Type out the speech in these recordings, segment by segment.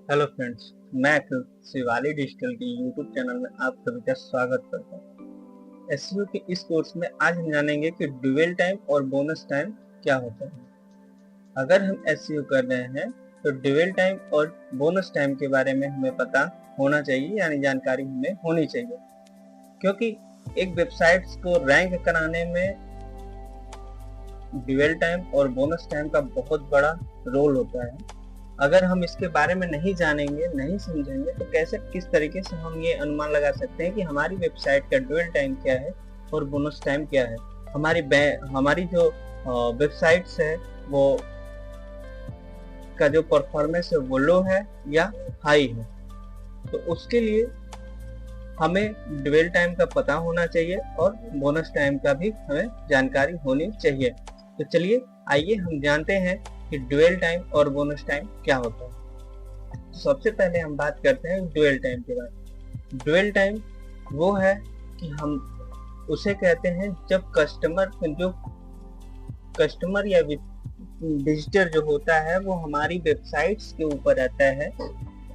Hello friends, मैं अखिल Shivali digital के YouTube channel में आप सभी का स्वागत करता हूँ। एसईओ के इस कोर्स में आज हम जानेंगे कि ड्यूअल टाइम और बोनस टाइम क्या होता है। अगर हम एसईओ कर रहे हैं तो ड्यूअल टाइम और बोनस टाइम के बारे में हमें पता होना चाहिए, यानी जानकारी हमें होनी चाहिए, क्योंकि एक वेबसाइट को रैंक कराने में ड्यूअल टाइम और बोनस टाइम का बहुत बड़ा रोल होता है। अगर हम इसके बारे में नहीं जानेंगे, नहीं समझेंगे, तो कैसे किस तरीके से हम ये अनुमान लगा सकते हैं कि हमारी वेबसाइट का ड्यूअल टाइम क्या है और बोनस टाइम क्या है। हमारी जो वेबसाइट्स है वो का जो परफॉर्मेंस है वो लो है या हाई है, तो उसके लिए हमें ड्यूअल टाइम का पता होना चाहिए और बोनस टाइम का भी हमें जानकारी होनी चाहिए। तो चलिए आइए हम जानते हैं कि ड्यूअल टाइम और बोनस टाइम क्या होता है। तो सबसे पहले हम बात करते हैं ड्यूअल टाइम के बारे में। ड्यूअल टाइम वो है कि हम उसे कहते हैं जब कस्टमर या विजिटर जो होता है वो हमारी वेबसाइट्स के ऊपर आता है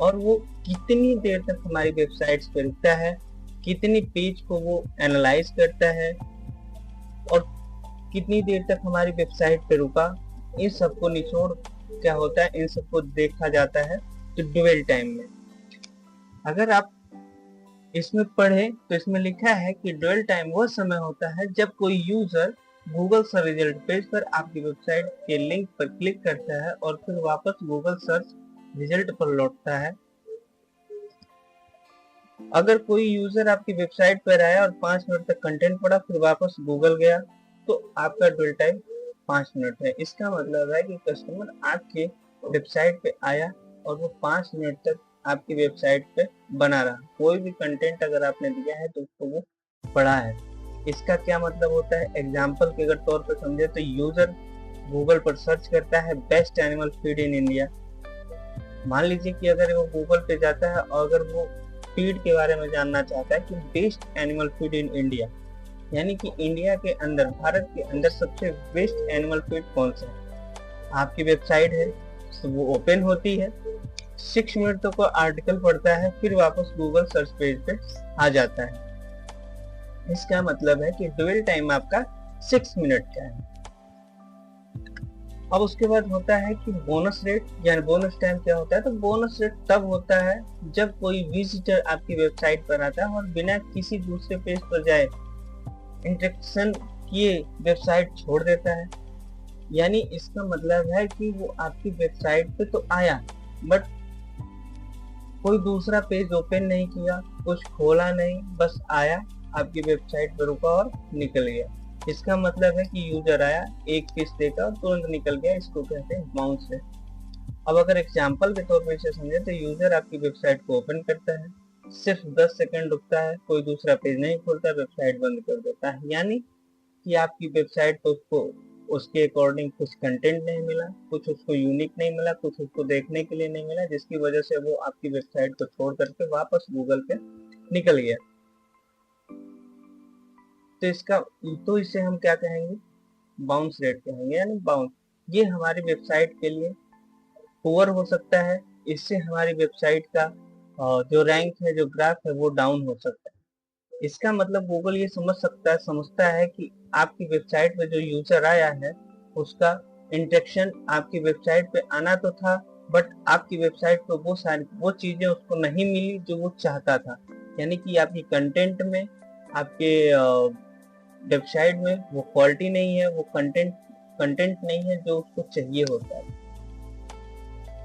और वो कितनी देर तक हमारी वेबसाइट्स पे रुकता है, कितनी पेज को वो एनालाइज करता है और कितनी देर तक हमारी वेबसाइट पे रुका, इन सबको निचोड़ क्या होता है, इन सबको देखा जाता है तो ड्यूअल टाइम में। अगर आप इसमें पढ़ें तो इसमें लिखा है कि ड्यूअल टाइम वह समय होता है जब कोई user Google search result page पर आपकी वेबसाइट के लिंक पर क्लिक करता है और फिर वापस गूगल सर्च रिजल्ट पर लौटता है। अगर कोई यूजर आपकी वेबसाइट पर आया और 5 मिनट तक कंटेंट पढ़ा फिर वापस गूगल गया तो आपका ड्यूअल टाइम 5 मिनट है। इसका मतलब है कि कस्टमर आपके वेबसाइट पे आया और वो 5 मिनट तक आपकी वेबसाइट पे बना रहा। कोई भी कंटेंट अगर आपने दिया है तो उसको वो पढ़ा है। इसका क्या मतलब होता है, एग्जाम्पल के अगर तौर पर समझे तो यूजर गूगल पर सर्च करता है best animal feed in India. मान लीजिए कि अगर वो गूगल पे जाता है और अगर वो फीड के बारे में जानना चाहता है कि best animal feed in India, यानी कि इंडिया के अंदर, भारत के अंदर सबसे बेस्ट एनिमल फीड कौन सा है, आपकी वेबसाइट है तो वो ओपन होती है, 6 मिनट तक वो आर्टिकल पढ़ता है, फिर वापस गूगल सर्च पेज पे आ जाता है। इसका मतलब है कि ड्यूअल टाइम आपका 6 मिनट का है। अब उसके बाद होता है कि बोनस रेट, यानी बोनस टाइम क्या होता है। तो बोनस रेट तब होता है जब कोई विजिटर आपकी वेबसाइट पर आता है और बिना किसी दूसरे पेज पर जाए, इंटरेक्शन किए वेबसाइट छोड़ देता है। यानी इसका मतलब है कि वो आपकी वेबसाइट पे तो आया बट कोई दूसरा पेज ओपन नहीं किया, कुछ खोला नहीं, बस आया, आपकी वेबसाइट पर रुका और निकल गया। इसका मतलब है कि यूजर आया, एक पेज देखा और तुरंत निकल गया, इसको कहते हैं बाउंस रेट। अब अगर एग्जाम्पल के तौर पर इसे समझे तो यूजर आपकी वेबसाइट को ओपन करता है, सिर्फ 10 सेकंड रुकता है, कोई दूसरा पेज नहीं खोलता, वेबसाइट बंद कर देता है। यानी कि आपकी वेबसाइट पर उसको उसके अकॉर्डिंग कुछ कंटेंट नहीं मिला, कुछ उसको यूनिक नहीं मिला, कुछ उसको देखने के लिए नहीं मिला, जिसकी वजह से वो आपकी वेबसाइट को छोड़ करके वापस गूगल पे निकल गया। तो इसे हम क्या कहेंगे, बाउंस रेट कहेंगे, यानी बाउंस। ये हमारी वेबसाइट के लिए पुअर हो सकता है, इससे हमारी वेबसाइट का जो रैंक है, जो ग्राफ है, वो डाउन हो सकता है। इसका मतलब गूगल ये समझता है कि आपकी वेबसाइट पे जो यूजर आया है उसका इंटरेक्शन आपकी वेबसाइट पे आना तो था, बट आपकी वेबसाइट पे वो चीजें उसको नहीं मिली जो वो चाहता था। यानी कि आपकी कंटेंट में, आपके वेबसाइट में वो क्वालिटी नहीं है, वो कंटेंट नहीं है जो उसको चाहिए होता है,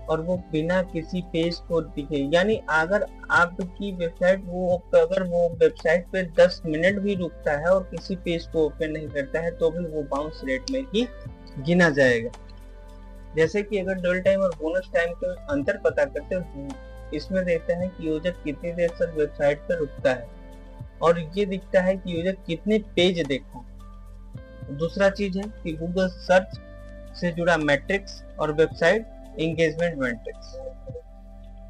और वो बिना किसी पेज को दिखे। यानी अगर आपकी वेबसाइट अगर वो वेबसाइट पे 10 मिनट भी रुकता है और किसी पेज को ओपन नहीं करता है तो भी वो बाउंस रेट में ही गिना जाएगा। जैसे कि अगर ड्यूअल टाइम और बोनस टाइम के अंतर पता करते हैं, इसमें देखते हैं कि यूजर कितनी देर तक वेबसाइट पर रुकता है और ये दिखता है कि यूजर कितने पेज देखा। दूसरा चीज है कि गूगल सर्च से जुड़ा मैट्रिक्स और वेबसाइट एंगेजमेंट मैट्रिक्स।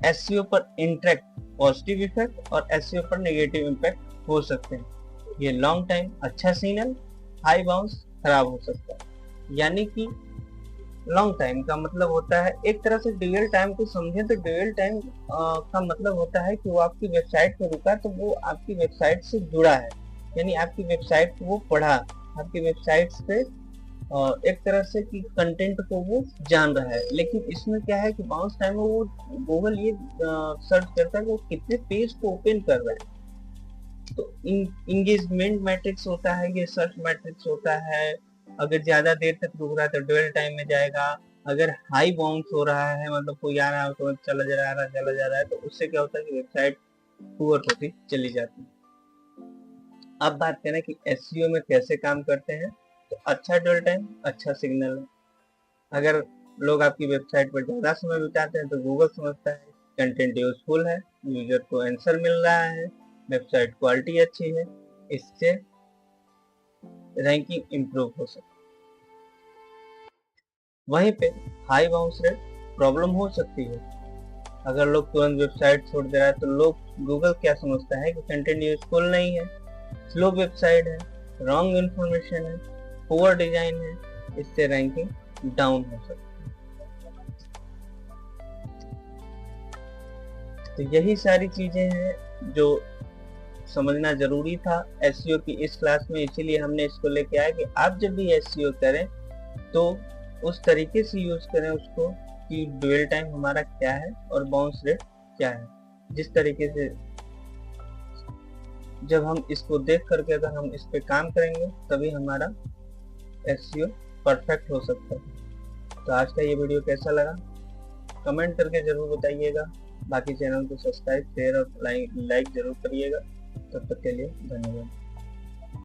एसईओ पर इंटरेक्ट पॉजिटिव इफेक्ट और एसईओ पर नेगेटिव इम्पैक्ट हो सकते हैं। ये लॉन्ग टाइम अच्छा सिग्नल, हाई बाउंस खराब हो सकता है। यानी कि लॉन्ग टाइम का मतलब होता है, एक तरह से ड्यूअल टाइम को समझे तो ड्यूअल टाइम का मतलब होता है कि वो आपकी वेबसाइट पे रुका तो वो आपकी वेबसाइट से जुड़ा है, यानी आपकी वेबसाइट को वो पढ़ा, आपकी वेबसाइट पे एक तरह से कि कंटेंट को वो जान रहा है। लेकिन इसमें क्या है कि बाउंस टाइम में वो गूगल ये सर्च करता है कि वो कितने पेज को ओपन कर रहा है। तो इंगेजमेंट मैट्रिक्स होता है, ये सर्च मैट्रिक्स होता है। अगर ज्यादा देर तक रुक रहा है तो ड्वेल टाइम में जाएगा। अगर हाई बाउंस हो रहा है, मतलब कोई आ रहा है तो चला जा रहा है, तो उससे क्या होता है कि वेबसाइट पुअर होती चली जाती है। अब बात करें कि एसईओ में कैसे काम करते हैं, तो अच्छा ड्वेल टाइम अच्छा सिग्नल है। अगर लोग आपकी वेबसाइट पर ज्यादा समय बिताते हैं तो गूगल समझता है कंटेंट यूजफुल है, यूजर को आंसर मिल रहा है, वेबसाइट क्वालिटी अच्छी है, इससे रैंकिंग इंप्रूव हो सकती है। वहीं पे हाई बाउंस रेट प्रॉब्लम हो सकती है। अगर लोग तुरंत वेबसाइट छोड़ दे रहा है तो लोग गूगल क्या समझता है कि कंटेंट यूजफुल नहीं है, स्लो वेबसाइट है, रॉन्ग इंफॉर्मेशन है, पुअर डिजाइन है, इससे रैंकिंग डाउन हो सकती है। तो यही सारी चीजें हैं जो समझना जरूरी था एसईओ की इस क्लास में, इसीलिए हमने इसको लेके आया कि आप जब भी एसईओ करें तो उस तरीके से यूज करें उसको कि ड्वेल टाइम हमारा क्या है और बाउंस रेट क्या है। जिस तरीके से जब हम इसको देख करके अगर हम इस पे काम करेंगे तभी हमारा एसईओ परफेक्ट हो सकता है। तो आज का ये वीडियो कैसा लगा कमेंट करके जरूर बताइएगा। बाकी चैनल को सब्सक्राइब शेयर और लाइक जरूर करिएगा। तब तक के लिए धन्यवाद।